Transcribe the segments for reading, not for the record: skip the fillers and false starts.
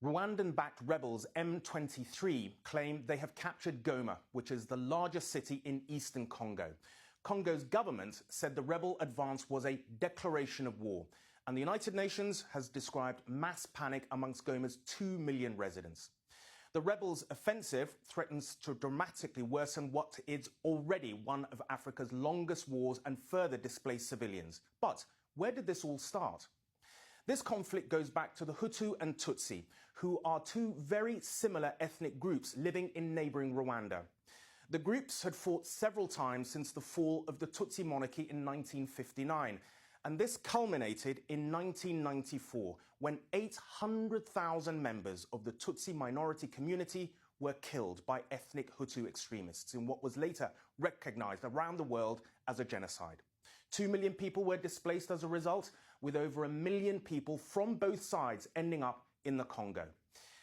Rwandan-backed rebels M23 claim they have captured Goma, which is the largest city in eastern Congo. Congo's government said the rebel advance was a declaration of war, and the United Nations has described mass panic amongst Goma's 2 million residents. The rebels' offensive threatens to dramatically worsen what is already one of Africa's longest wars and further displace civilians. But where did this all start? This conflict goes back to the Hutu and Tutsi, who are two very similar ethnic groups living in neighbouring Rwanda. The groups had fought several times since the fall of the Tutsi monarchy in 1959, and this culminated in 1994, when 800,000 members of the Tutsi minority community were killed by ethnic Hutu extremists in what was later recognised around the world as a genocide. 2 million people were displaced as a result, with over 1 million people from both sides ending up in the Congo.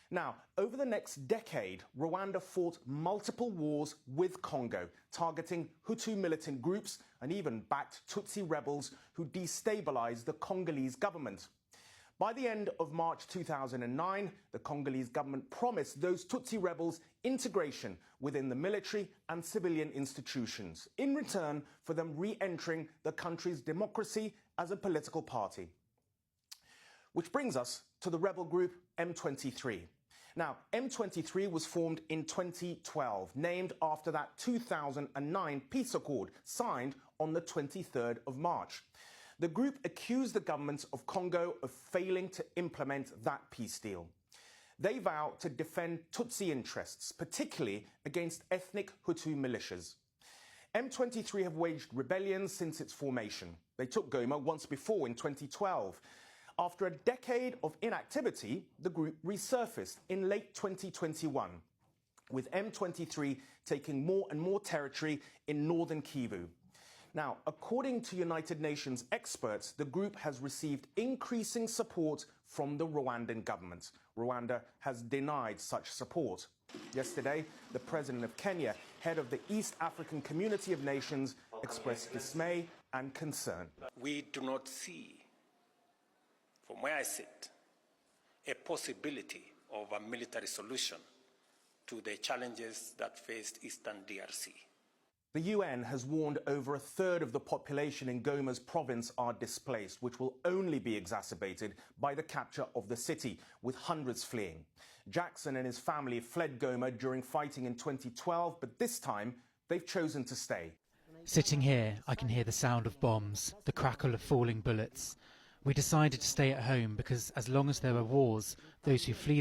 Now, over the next decade, Rwanda fought multiple wars with Congo, targeting Hutu militant groups and even backed Tutsi rebels who destabilized the Congolese government. By the end of March 2009, the Congolese government promised those Tutsi rebels integration within the military and civilian institutions, in return for them re-entering the country's democracy as a political party. Which brings us to the rebel group M23. Now, M23 was formed in 2012, named after that 2009 peace accord signed on the 23rd of March. The group accused the government of Congo of failing to implement that peace deal. They vow to defend Tutsi interests, particularly against ethnic Hutu militias. M23 have waged rebellions since its formation. They took Goma once before in 2012. After a decade of inactivity, the group resurfaced in late 2021, with M23 taking more and more territory in northern Kivu. Now, according to United Nations experts, the group has received increasing support from the Rwandan government. Rwanda has denied such support. Yesterday, the president of Kenya, head of the East African Community of Nations, expressed dismay and concern. We do not see, from where I sit, a possibility of a military solution to the challenges that faced Eastern DRC. The UN has warned over 1/3 of the population in Goma's province are displaced, which will only be exacerbated by the capture of the city, with hundreds fleeing. Jackson and his family fled Goma during fighting in 2012, but this time they've chosen to stay. Sitting here, I can hear the sound of bombs, the crackle of falling bullets. We decided to stay at home because as long as there are wars, those who flee